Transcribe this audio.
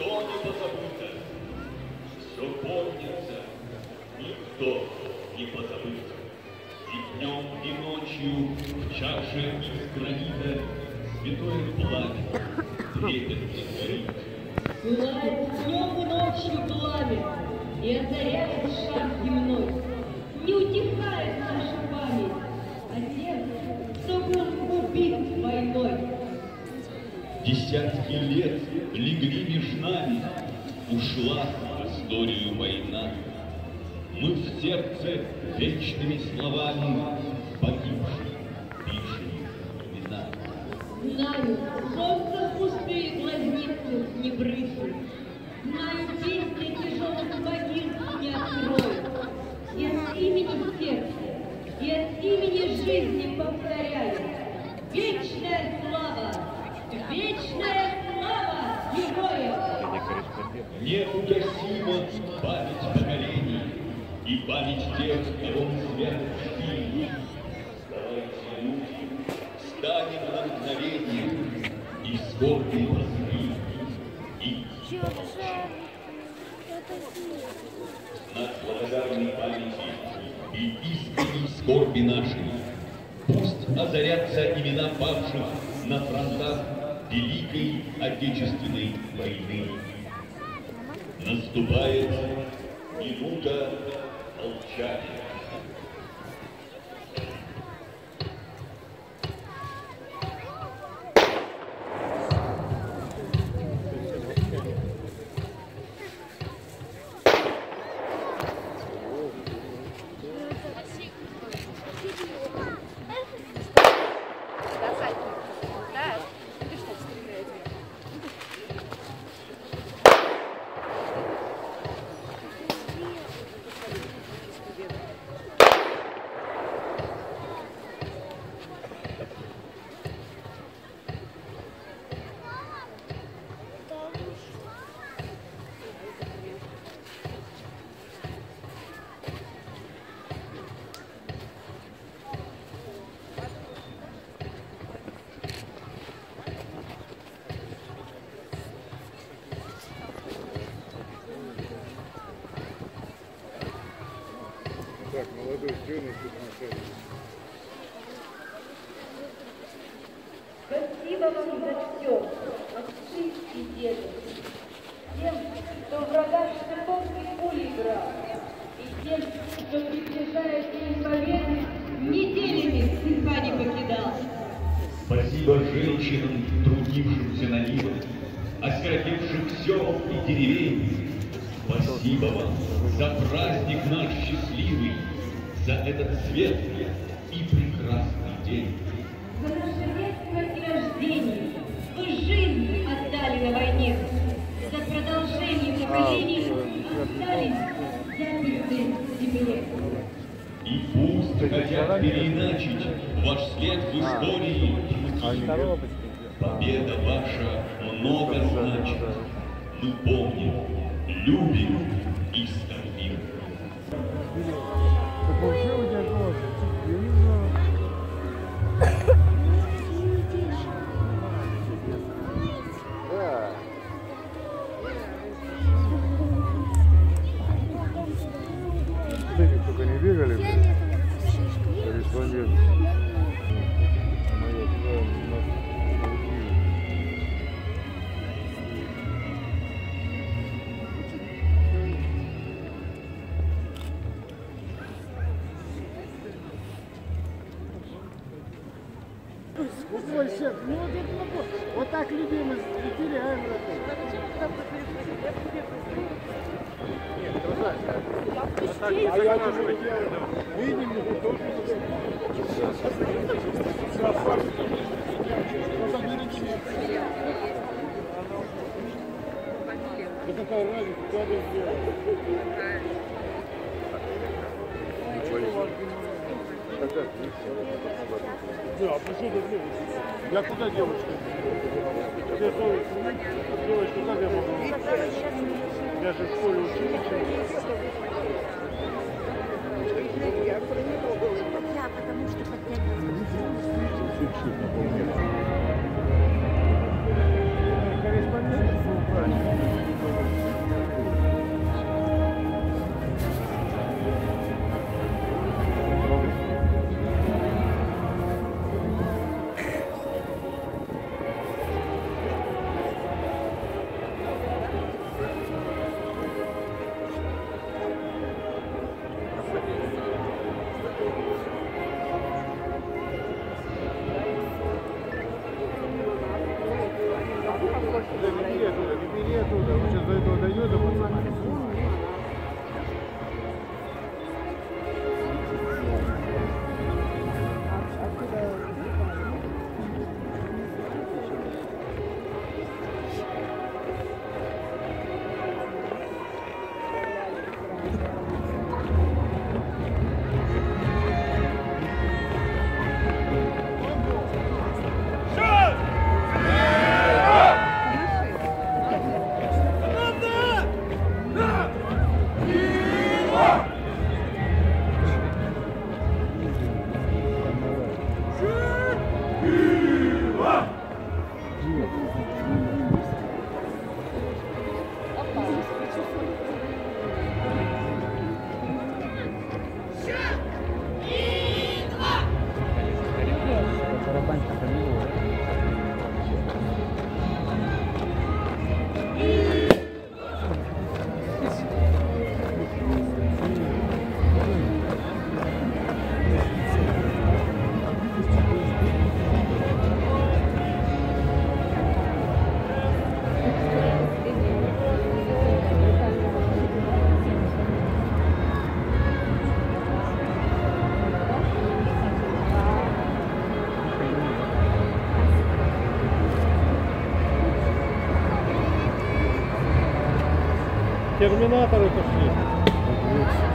Ничто не позабыто, все помнится, никто не позабыт. И днем, и ночью в чаше из гранита святое пламя трепетно горит. Пылает днем и ночью пламя, и озаряет шар земной. Не утихает наша память о тех, кто был убит войной. Десятки лет легли между нами, ушла в историю война. Мы в сердце вечными словами погибших пишем имена. Знаю, солнце в пустые глазницы не брызжет. Знаю, песня тяжелых могил не откроет. И от имени сердца, и от имени жизни повторяю. Вечная слава героям! Неугасима память поколений и память тех, кого мы свято чтили. Вставайте, люди, встанем на мгновение и скорби возьми, и знак благодарной памяти и искренней скорби нашей. Пусть озарятся имена павших на фронтах Великой Отечественной войны. Наступает минута молчания. Так, молодой юный тут находится. Спасибо вам за все, отцы и деды. Тем, кто врага штыковкой пули играл, и тем, кто, приближая день победы, неделями сынка не покидал. Спасибо женщинам, трудившимся на нивах, осиротевших сел и деревень. Спасибо вам за праздник наш счастливый, за этот светлый и прекрасный день. За наше детство и рождение вы жизнь отдали на войне. За продолжение поколений остались заперты в земле. И пусть хотят переиначить ваш след в истории другие. Победа ваша много значит. Мы помним, любим и скорбим. Только не бегали, корреспондент. Вот так любимый теряем. А я тоже видим, ну какая разница, надо сделать. Да, а почему ты делаешь? Я куда девушка? Где девочка, как я могу? Я же в школе учился. Да, потому что подтягивается. Корреспондент был правильно. Да не бери оттуда, не бери оттуда. Он сейчас до этого дойдет, а пацаны. Терминаторы пошли.